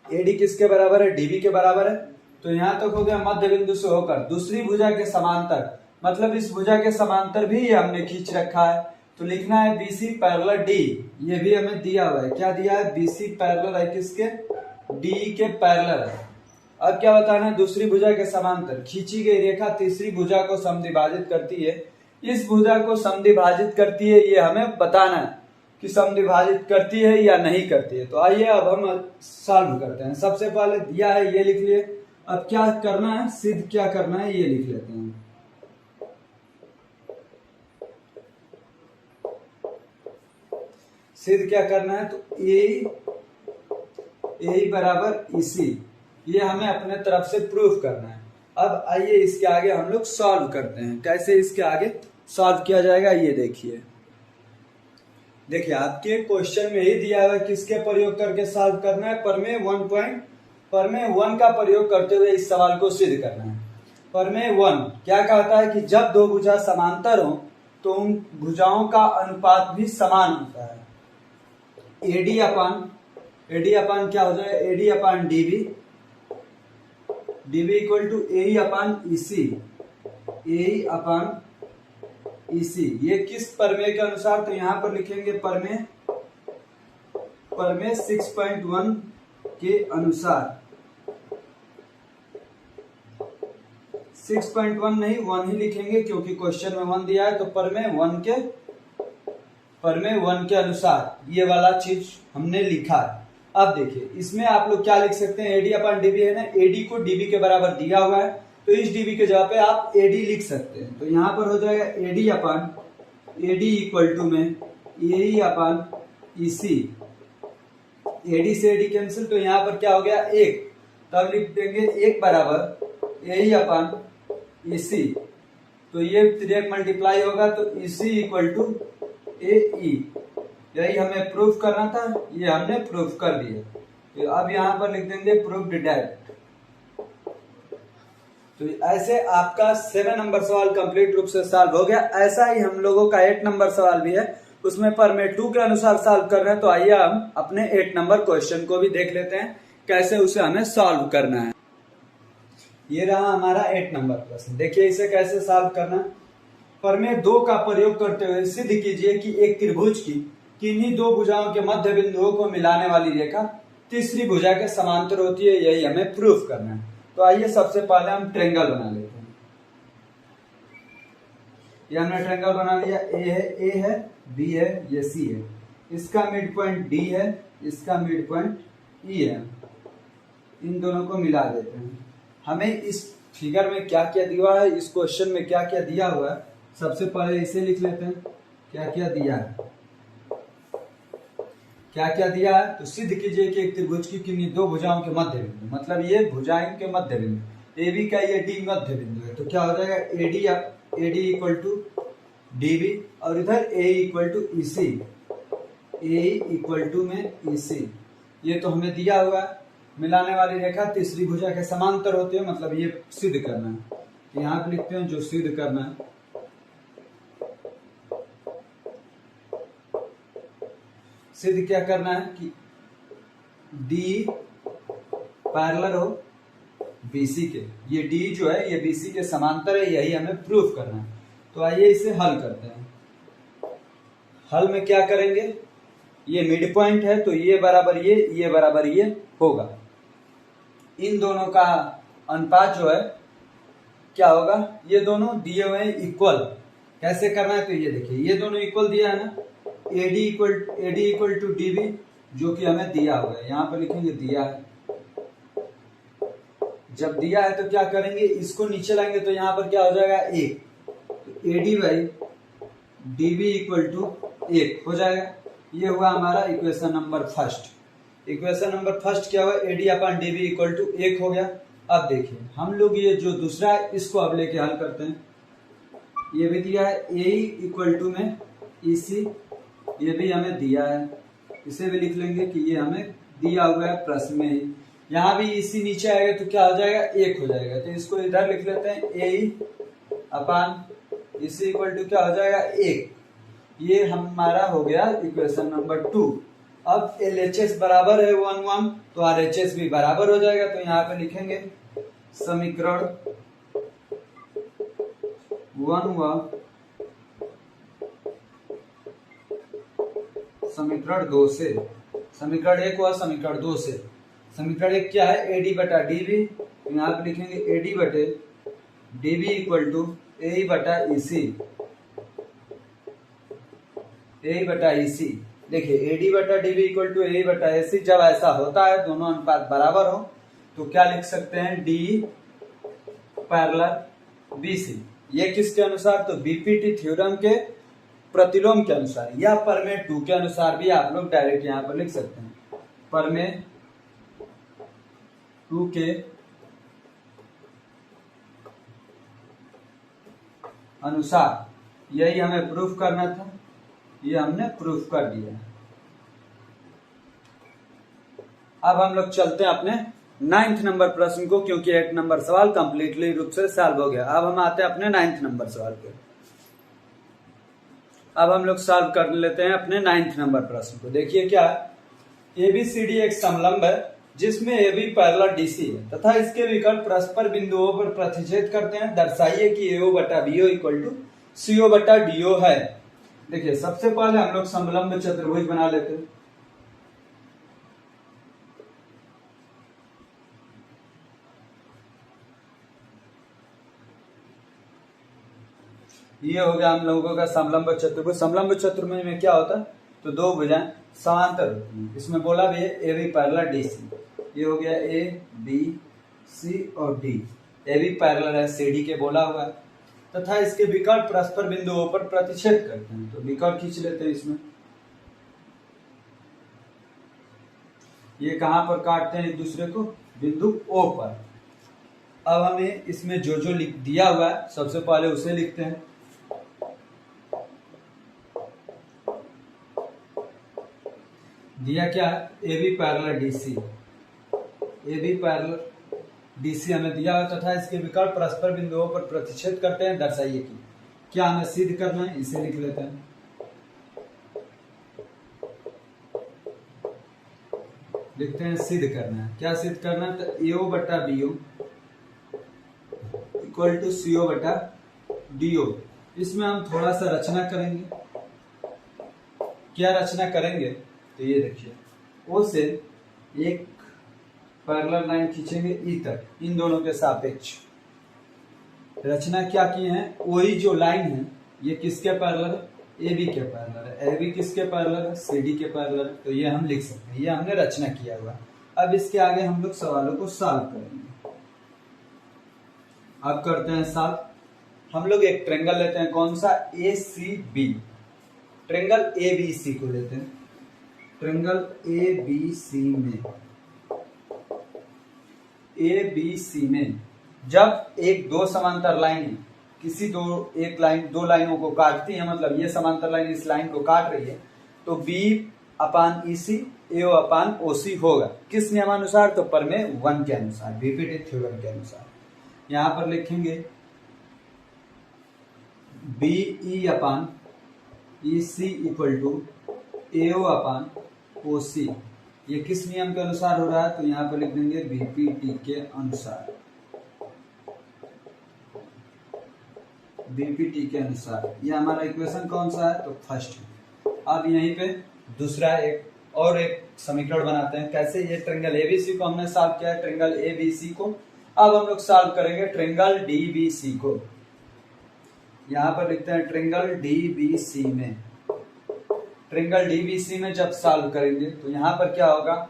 AD किसके बराबर है, DB के बराबर है। तो यहां तक हो गया मध्य बिंदु से होकर दूसरी भुजा के समांतर, मतलब इस भुजा के समांतर भी ये हमने खींच रखा है। तो लिखना है BC पैरेलल D, ये भी हमें दिया हुआ है। क्या दिया है, BC पैरेलल है किसके, D के पैरेलल है। अब क्या बताना है, दूसरी भुजा के समांतर खींची गई रेखा तीसरी भुजा को समद्विभाजित करती है। इस भुजा को समद्विभाजित करती है, ये हमें बताना है कि समद्विभाजित करती है या नहीं करती है। तो आइए अब हम सॉल्व करते हैं। सबसे पहले दिया है ये लिख लिए, अब क्या करना है, सिद्ध क्या करना है ये लिख लेते हैं। सिद्ध क्या करना है, तो ए बराबर इसी, ये हमें अपने तरफ से प्रूफ करना है। अब आइए इसके आगे हम लोग सॉल्व करते हैं। कैसे इसके आगे सॉल्व किया जाएगा ये देखिए। देखिए आपके क्वेश्चन में ही दिया हुआ है किसके प्रयोग करके सॉल्व करना है, प्रमेय 1 का प्रयोग करते हुए इस सवाल को सिद्ध करना है। प्रमेय 1 क्या कहता है कि जब दो भुजा समांतर हो तो उन भुजाओं का अनुपात भी समान होता है। AD अपान क्या हो जाएगा, AD upon DB equal to AE upon EC। ये किस प्रमेय के अनुसार, तो यहाँ पर लिखेंगे प्रमेय 6.1 के अनुसार। 6.1 नहीं 1 ही लिखेंगे क्योंकि क्वेश्चन में 1 दिया है। तो प्रमेय 1 के अनुसार ये वाला चीज हमने लिखा है। अब देखिए इसमें आप लोग क्या लिख सकते हैं, AD अपान DB है ना, AD को DB के बराबर दिया हुआ है तो इस DB के जगह पे आप AD लिख सकते हैं। तो यहाँ पर हो जाएगा AD इक्वल टू में AE अपान EC। AD से AD कैंसिल, तो यहाँ पर क्या हो गया 1, तब लिख देंगे 1 बराबर AE अपान EC। तो ये 3 मल्टीप्लाई होगा तो EC इक्वल टू AE। यही हमें प्रूफ करना था, ये हमने प्रूफ कर दिया। तो अब यहाँ पर लिख देंगे प्रूफ्ड डेट। तो ऐसे आपका 7 नंबर सवाल कंप्लीट रूप से सॉल्व हो गया। ऐसा ही हम लोगों का 8 नंबर सवाल भी है, उसमें प्रमेय 2 के अनुसार सॉल्व कर रहे हैं। तो आइए हम अपने 8 नंबर क्वेश्चन को भी देख लेते हैं कैसे उसे हमें सॉल्व करना है। ये रहा हमारा 8 नंबर प्रश्न। देखिए इसे कैसे सॉल्व करना। प्रमेय 2 का प्रयोग करते हुए सिद्ध कीजिए कि एक त्रिभुज की किन्हीं दो भुजाओं के मध्य बिंदुओं को मिलाने वाली रेखा तीसरी भुजा के समांतर होती है, यही हमें प्रूफ करना है। तो आइए सबसे पहले हम ट्रायंगल बना लेते हैं। ये हमने ट्रायंगल बना लिया। ए है, बी है, ये सी है, इसका मिड पॉइंट डी है, इसका मिड पॉइंट ई है। इन दोनों को मिला देते हैं। हमें इस फिगर में क्या क्या दिया है, इस क्वेश्चन में क्या क्या दिया हुआ है सबसे पहले इसे लिख लेते हैं, क्या क्या दिया है, क्या क्या दिया है। तो सिद्ध कीजिए कि एक त्रिभुज की किन्हीं दो भुजाओं के मध्य बिंदु, मतलब ये भुजाओं के मध्य बिंदु, ए बी का ये डी मध्य बिंदु है, तो क्या हो जाएगा एडी इक्वल टू डीबी, और इधर A equal to EC, A equal to में ईसी, ये तो हमें दिया हुआ है। मिलाने वाली रेखा तीसरी भुजा के समांतर होती है, मतलब ये सिद्ध करना है। तो यहाँ पे लिखते हैं जो सिद्ध करना है, सिद्ध क्या करना है कि डी पैरेलल हो बीसी के, ये डी जो है ये बीसी के समांतर है, यही हमें प्रूफ करना है। तो आइए इसे हल करते हैं। हल में क्या करेंगे, ये मिड पॉइंट है तो ये बराबर ये बराबर ये होगा। इन दोनों का अनुपात जो है क्या होगा, ये दोनों दिए हुए हैं इक्वल। कैसे करना है, तो ये देखिए ये दोनों इक्वल दिया है ना, एडी इक्वल टू डीबी, जो कि हमें दिया हुआ है, यहाँ पर लिखेंगे दिया है। जब दिया है तो क्या करेंगे, इसको नीचे लाएंगे तो यहाँ पर क्या हो जाएगा 1, तो AD by DB equal to 1 हो जाएगा। ये हुआ हमारा equation number first. Equation number first क्या हुआ, AD upon DB equal to 1 हो गया। अब देखिए हम लोग ये जो दूसरा है इसको अब लेके हल करते हैं। ये भी दिया है ए इक्वल टू में ईसी, ये भी हमें दिया है, इसे भी लिख लेंगे कि ये हमें दिया हुआ है प्रश्न में ही। यहाँ भी ईसी नीचे आएगा तो क्या हो जाएगा 1 हो जाएगा, तो इसको इधर लिख लेते हैं ए अपॉन ईसी इक्वल टू क्या हो जाएगा 1। ये हमारा हो गया इक्वेशन नंबर 2। अब LHS बराबर है 1 1, तो RHS भी बराबर हो जाएगा। तो यहाँ पे लिखेंगे समीकरण 1 व समीकरण 2 से, समीकरण 1 व समीकरण 2 से। समीकरण 1 क्या है, एडी बटा डीबी, तो यहाँ पे लिखेंगे एडी बटे डीबी इक्वल टू ए बटा ईसी, ए बटा ईसी। देखिए एडी बटा डीबी इक्वल टू ए बटा ईसी, जब ऐसा होता है दोनों अनुपात बराबर हो तो क्या लिख सकते हैं, डी पैरेलल बीसी। ये किसके अनुसार, तो बीपीटी थ्योरम के प्रतिलोम के अनुसार या परमेय 2 के अनुसार भी आप लोग डायरेक्ट यहाँ पर लिख सकते हैं। परमेय 2 के अनुसार, यही हमें प्रूफ करना था, ये हमने प्रूफ कर दिया। अब हम लोग चलते हैं अपने 9th नंबर प्रश्न को, क्योंकि 8 नंबर सवाल कंप्लीटली रूप से सॉल्व हो गया। अब हम आते हैं अपने 9th नंबर सवाल पे। अब हम लोग सॉल्व कर लेते हैं अपने 9th नंबर प्रश्न को। देखिए क्या है, एबीसीडी एक समलंब है जिसमें एबी पैरेलल डीसी है तथा इसके विकल्प परस्पर बिंदुओं पर प्रतिच्छेद करते हैं। दर्शाइए कि एओ बटा बीओ इक्वल टू सीओ बटा डीओ है। देखिए सबसे पहले हम लोग समलंब चतुर्भुज बना लेते हैं। ये हो गया हम लोगों का समलंब चतुर्भुज। समलंब चतुर्भुज में क्या होता है, तो दो भुजाएं समांतर होती हैं। इसमें बोला भी है A B parallel D C, ये हो गया ए बी सी और डी। ए बी पैरेलल है सी डी के बोला हुआ है तथा इसके विकल्प परस्पर बिंदुओं पर प्रतिच्छेद करते हैं। तो विकल्प खींच लेते हैं इसमें। ये कहां पर काटते हैं एक दूसरे को, बिंदु ओ पर। अब हमें इसमें जो जो लिख दिया हुआ है सबसे पहले उसे लिखते हैं। दिया क्या है, A B parallel D C, A B parallel D C हमें दिया हुआ तथा इसके विकल्प परस्पर बिंदुओं पर प्रतिच्छेद करते हैं। दर्शाइए कि क्या हमें सिद्ध करना है, इसे लिख लेते हैं। लिखते हैं सिद्ध करना है। क्या सिद्ध करना है, तो एओ बटा बीओ इक्वल टू सीओ बटा डीओ। इसमें हम थोड़ा सा रचना करेंगे। क्या रचना करेंगे, तो ये देखिए ओ से एक पैरेलल लाइन खींचेंगे ई तक, इन दोनों के सापेक्ष। रचना क्या की है, ओई जो लाइन है ये किसके पैरेलल है, ए बी के पैरेलल है। ए बी किसके पैरेलल है, सी डी के पैरेलल है। तो ये हम लिख सकते हैं, ये हमने रचना किया हुआ। अब इसके आगे हम लोग सवालों को सॉल्व करेंगे। अब करते हैं सॉल्व। हम लोग एक ट्रेंगल लेते हैं, कौन सा, ACB, ट्रेंगल ABC को लेते हैं। ट्रेंगल ABC में जब एक दो समांतर लाइन किसी दो लाइनों को काटती है, मतलब ये समांतर लाइन इस लाइन को काट रही है, तो B/EC AO/OC होगा। किस नियमानुसार, तो प्रमेय 1 के अनुसार, बीपीटी थ्योरम के अनुसार। यहां पर लिखेंगे BE/EC इक्वल टू AO/OC। ये किस नियम के अनुसार हो रहा है, तो यहां पर लिख देंगे बीपीटी के अनुसार, बीपीटी के अनुसार। ये हमारा इक्वेशन कौन सा है, तो फर्स्ट है। अब यहीं पे दूसरा एक समीकरण बनाते हैं। कैसे, ये ट्रेंगल एबीसी को हमने सॉल्व किया है, ट्रेंगल एबीसी को। अब हम लोग सॉल्व करेंगे ट्रेंगल डीबीसी को। यहां पर लिखते हैं ट्रेंगल डीबीसी में, ट्रेंगल डीबीसी में जब सॉल्व करेंगे तो यहां पर क्या होगा,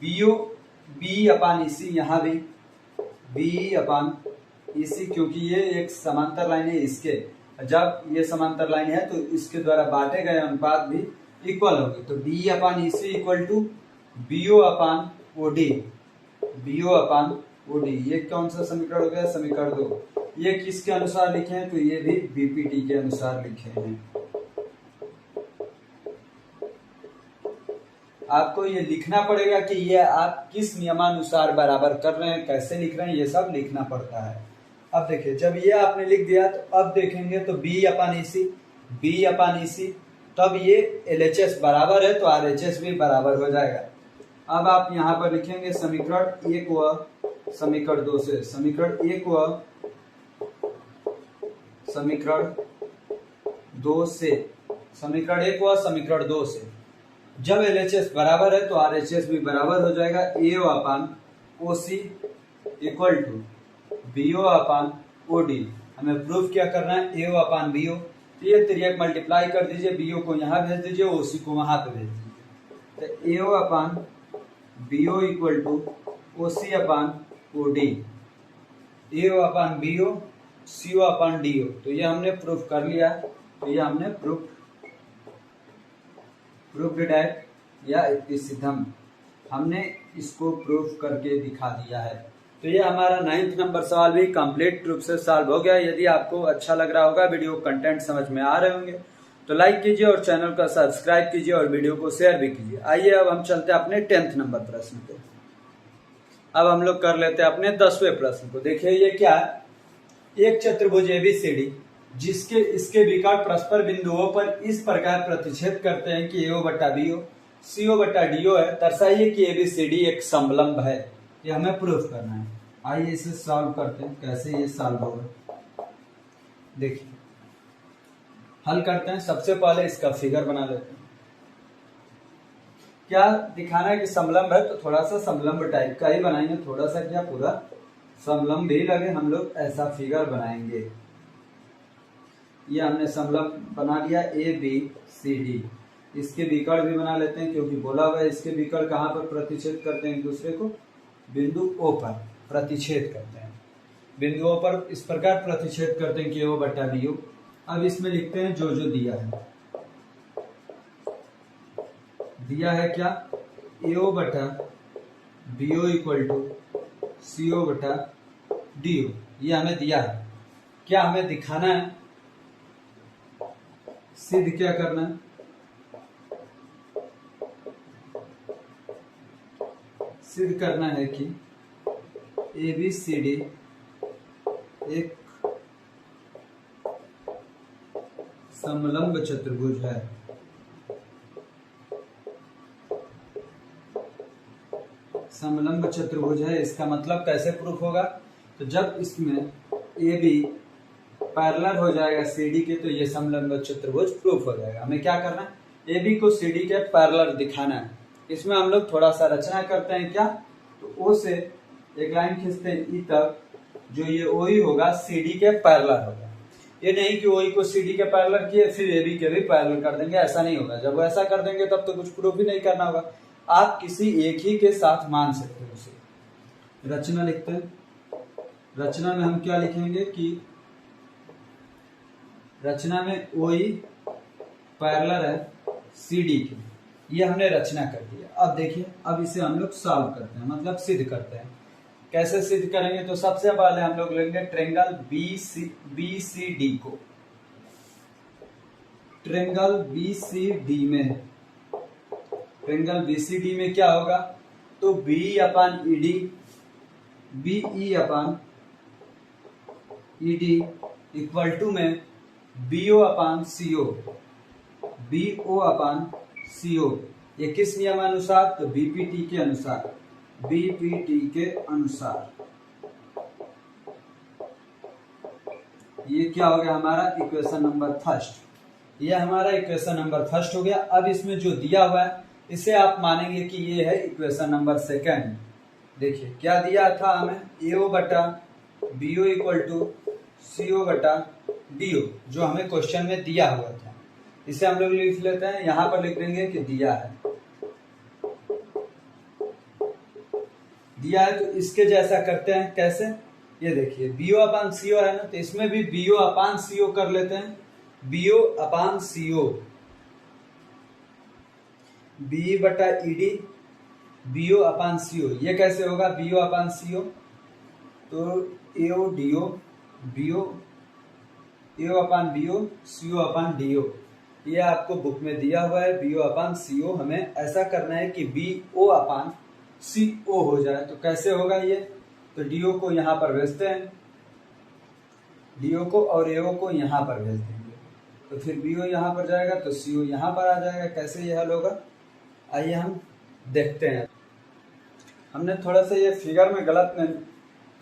B/EC, यहां भी B/EC, क्योंकि ये एक समांतर लाइन है, इसके जब ये समांतर लाइन है तो इसके द्वारा बांटे गए अनुपात भी इक्वल होगी। तो B/EC equal to BO/OD, BO/OD। ये कौन सा समीकरण हो गया, समीकरण 2। ये किसके अनुसार लिखे हैं, तो ये भी बीपीटी के अनुसार लिखे हैं। आपको ये लिखना पड़ेगा कि ये आप किस नियमानुसार बराबर कर रहे हैं, कैसे लिख रहे हैं, ये सब लिखना पड़ता है। अब देखिए, जब ये आपने लिख दिया तो अब देखेंगे तो B/EC, तब ये LHS बराबर है तो RHS भी बराबर हो जाएगा। अब आप यहाँ पर लिखेंगे समीकरण 1 व समीकरण 2 से, समीकरण 1 व समीकरण 2 से, समीकरण 1 व समीकरण 2 से जब LHS बराबर है तो RHS भी बराबर हो जाएगा। AO/OC equal to BO/OD। हमें प्रूफ क्या करना है, AO/BO। तो ये तिर्यक मल्टीप्लाई कर दीजिए, BO को यहाँ भेज दीजिए, OC को वहां पे भेज दीजिए। तो AO/BO equal to OC/OD, AO/BO CO/DO। तो ये हमने प्रूफ कर लिया, तो ये हमने प्रूफ डेट या इक्विसिद्धम हमने इसको प्रूफ करके दिखा दिया है। तो ये हमारा 9th नंबर सवाल भी कंप्लीट रूप से सॉल्व हो गया। यदि आपको अच्छा लग रहा होगा, वीडियो कंटेंट समझ में आ रहे होंगे, तो लाइक कीजिए और चैनल का सब्सक्राइब कीजिए और वीडियो को शेयर भी कीजिए। आइए अब हम चलते हैं अपने 10th नंबर प्रश्न पे। अब हम लोग कर लेते हैं अपने 10वें प्रश्न को। देखिए ये क्या है, एक चतुर्भुज ABCD जिसके इसके विकर्ण परस्पर बिंदुओं पर इस प्रकार प्रतिच्छेद करते हैं कि AO/BO CO/DO है। दर्शाइए कि ABCD एक समलंब है। ये हमें प्रूफ करना है। आइए इसे सॉल्व करते हैं, कैसे ये सॉल्व होगा। देखिए हल करते हैं। सबसे पहले इसका फिगर बना लेते हैं। क्या दिखाना है कि समलंब है, तो थोड़ा सा समलंब टाइप का ही बनाएंगे, थोड़ा सा क्या पूरा समलंब भी लगे, हम लोग ऐसा फिगर बनाएंगे। ये हमने समलंब बना लिया ABCD। इसके विकर्ण भी बना लेते हैं, क्योंकि बोला हुआ है इसके विकर्ण कहाँ पर प्रतिच्छेद करते हैं, एक दूसरे को बिंदु O पर प्रतिच्छेद करते हैं। बिंदुओं पर इस प्रकार प्रतिच्छेद करते हैं कि AO/BO। अब इसमें लिखते हैं जो जो दिया है। दिया है क्या, AO/BO इक्वल टू CO/DO। ये हमें दिया है। क्या हमें दिखाना है, सिद्ध क्या करना है, सिद्ध करना है कि ABCD एक समलंब चतुर्भुज है। समलंब चतुर्भुज है, इसका मतलब कैसे प्रूफ होगा, तो जब इसमें AB पैरेलल हो जाएगा CD के, तो ये समलंब चतुर्भुज प्रूफ हो जाएगा। हमें क्या करना है, AB को CD के पैरेलल दिखाना है। इसमें हम लोग थोड़ा सा रचना करते हैं। क्या, तो O से एक लाइन खींचते हैं E तक, जो ये OE होगा CD के पैरेलल होगा। ये नहीं कि OE को CD के पैरेलल किए फिर AB के भी पैरेलल कर देंगे, ऐसा नहीं होगा। जब ऐसा कर देंगे तब तो कुछ प्रूफ ही नहीं करना होगा, आप किसी एक ही के साथ मान सकते हो उसे। रचना लिखते हैं। रचना में हम क्या लिखेंगे कि रचना में OE पैरेलल है CD के, ये हमने रचना कर दिया। अब देखिए, अब इसे हम लोग सॉल्व करते हैं, मतलब सिद्ध करते हैं। कैसे सिद्ध करेंगे? तो सबसे पहले हम लोग लेंगे ट्रायंगल BCD को। ट्रायंगल BCD में क्या होगा? तो BE upon ED equal to में BO अपॉन CO। ये किस नियमानुसार? तो BPT के अनुसार। ये क्या हो गया हमारा? Equation number first. ये हमारा इक्वेशन नंबर फर्स्ट हो गया। अब इसमें जो दिया हुआ है इसे आप मानेंगे कि ये है इक्वेशन नंबर सेकंड। देखिए क्या दिया था हमें? AO बटा BO इक्वल टू CO बटा DO, जो हमें क्वेश्चन में दिया हुआ था। इसे हम लोग लिख लेते हैं, यहां पर लिख देंगे कि दिया है। तो इसके जैसा करते हैं। कैसे? ये देखिए BO अपान CO है ना, तो इसमें भी BO अपान CO कर लेते हैं। BO अपान CO, BE बटा ED BO अपान CO। ये कैसे होगा? BO अपान CO, तो AO DO AO upon BO CO upon DO। ये आपको बुक में दिया हुआ है। BO अपान CO हमें ऐसा करना है कि BO अपान CO हो जाए। तो कैसे होगा ये? तो DO को यहाँ पर भेजते हैं, DO को, और AO को यहाँ पर भेज देंगे। तो फिर BO यहाँ पर जाएगा तो CO यहाँ पर आ जाएगा। कैसे ये हल होगा? आइए हम देखते हैं। हमने थोड़ा सा ये फिगर में गलत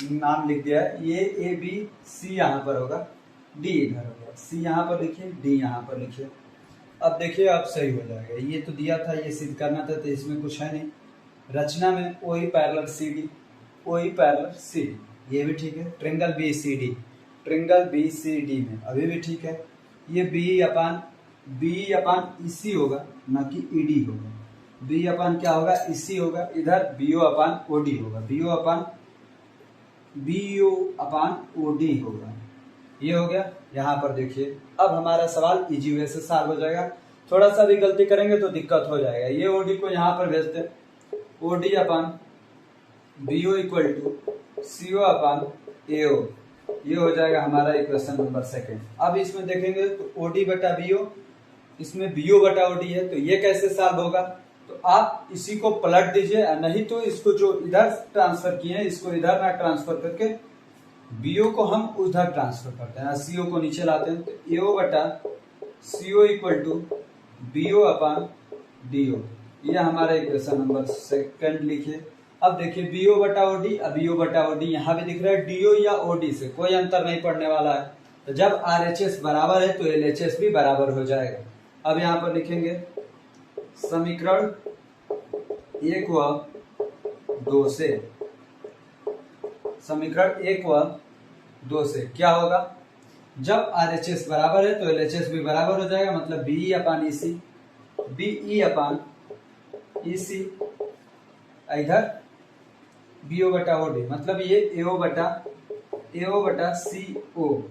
नाम लिख दिया है। ये ABC यहाँ पर होगा, D इधर होगा। C यहाँ पर लिखिए, D यहाँ पर लिखिए। अब देखिए अब सही हो जाएगा। ये तो दिया था, ये सिद्ध करना था, तो इसमें कुछ है नहीं। रचना में OE पैरेलल CD, ये भी ठीक है। ट्रायंगल BCD में अभी भी ठीक है। ये BE अपान EC होगा, ना कि ED होगा। BE अपान क्या होगा? EC होगा। इधर BO अपान OD होगा, BO अपान OD होगा। ये हो गया। यहाँ पर देखिए, अब हमारा सवाल इजी वे से सॉल्व हो जाएगा। थोड़ा सा भी गलती करेंगे तो दिक्कत हो जाएगा। ये OD को यहाँ पर भेजते हैं, OD upon BO equal to CO upon AO। ये हो जाएगा हमारा इक्वेशन नंबर सेकंड। अब इसमें देखेंगे तो OD बटा BO, इसमें BO बटा OD है, तो ये कैसे सॉल्व होगा? तो आप इसी को पलट दीजिए, नहीं तो इसको जो इधर ट्रांसफर किए हैं इसको इधर ना ट्रांसफर करके BO को हम उधर ट्रांसफर करते हैं, CO को नीचे लाते हैं। तो AO बटा CO equal to BO upon DO। ये हमारा इक्वेशन नंबर सेकंड लिखिए। अब देखिए BO बटा OD, अब BO बटा OD यहाँ भी दिख रहा है। DO या OD से कोई अंतर नहीं पड़ने वाला है। तो जब RHS बराबर है तो LHS भी बराबर हो जाएगा। अब यहाँ पर लिखेंगे समीकरण 1 व 2 से, समीकरण 1 व 2 से क्या होगा? जब RHS बराबर है तो LHS भी बराबर हो जाएगा, मतलब BE अपान EC, इधर BO बटा OD, मतलब ये AO बटा CO।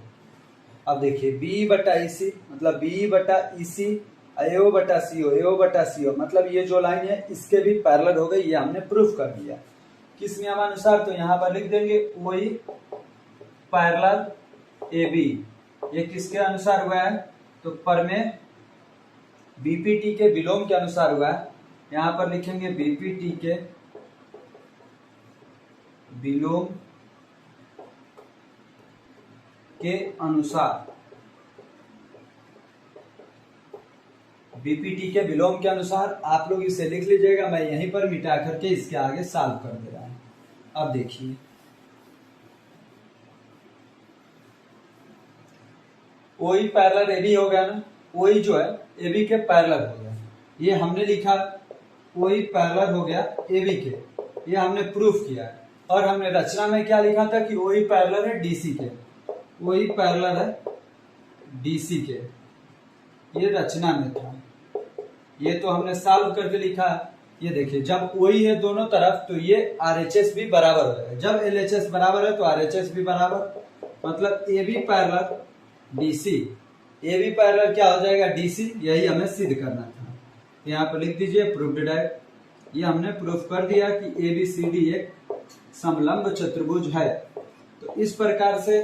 अब देखिए BE बटा EC मतलब BE बटा EC, AO बटा CO, मतलब ये जो लाइन है इसके भी पैरेलल हो गई। ये हमने प्रूफ कर दिया। किस नियमानुसार? तो यहाँ पर लिख देंगे OE पैरेलल AB। ये किसके अनुसार हुआ है? तो प्रमेय BPT के विलोम के अनुसार हुआ है। यहाँ पर लिखेंगे BPT के विलोम के अनुसार, BPT के विलोम के अनुसार। आप लोग इसे लिख लीजिएगा, मैं यहीं पर मिटा करके इसके आगे सॉल्व कर दे रहा हूं। अब देखिए OE पैरेलल AB हो गया ना, OE जो है AB के पैरेलल हो गया। ये हमने लिखा OE पैरेलल हो गया AB के, ये हमने प्रूफ किया। और हमने रचना में क्या लिखा था कि OE पैरेलल है DC के, OE पैरेलल है DC के, ये रचना में था। ये तो हमने सॉल्व करके लिखा। ये देखिए जब OE है दोनों तरफ तो ये RHS भी बराबर हो जाएगा। जब LHS बराबर है तो RHS भी बराबर, मतलब AB parallel DC, A B parallel क्या हो जाएगा DC, यही हमें सिद्ध करना था। यहाँ पर लिख दीजिए प्रूव्ड दैट, ये हमने प्रूफ कर दिया कि ABCD एक समलंब चतुर्भुज है। तो इस प्रकार से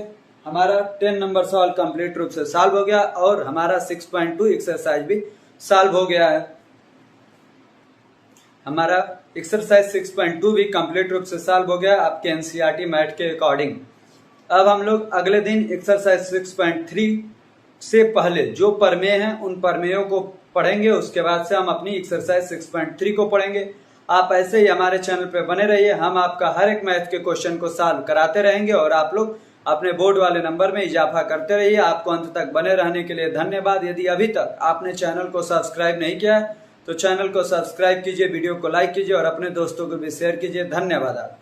हमारा 10 नंबर सवाल कंप्लीट रूप से सॉल्व हो गया और हमारा 6.2 एक्सरसाइज भी सॉल्व हो गया है। हमारा एक्सरसाइज 6.2 भी कंप्लीट रूप से सॉल्व हो गया आपके NCERT मैथ के अकॉर्डिंग। अब हम लोग अगले दिन एक्सरसाइज 6.3 से पहले जो प्रमेय हैं उन प्रमेयों को पढ़ेंगे, उसके बाद से हम अपनी एक्सरसाइज 6.3 को पढ़ेंगे। आप ऐसे ही हमारे चैनल पे बने रहिए, हम आपका हर एक मैथ के क्वेश्चन को सॉल्व कराते रहेंगे और आप लोग अपने बोर्ड वाले नंबर में इजाफा करते रहिए। आपको अंत तक बने रहने के लिए धन्यवाद। यदि अभी तक आपने चैनल को सब्सक्राइब नहीं किया है तो चैनल को सब्सक्राइब कीजिए, वीडियो को लाइक कीजिए और अपने दोस्तों को भी शेयर कीजिए। धन्यवाद।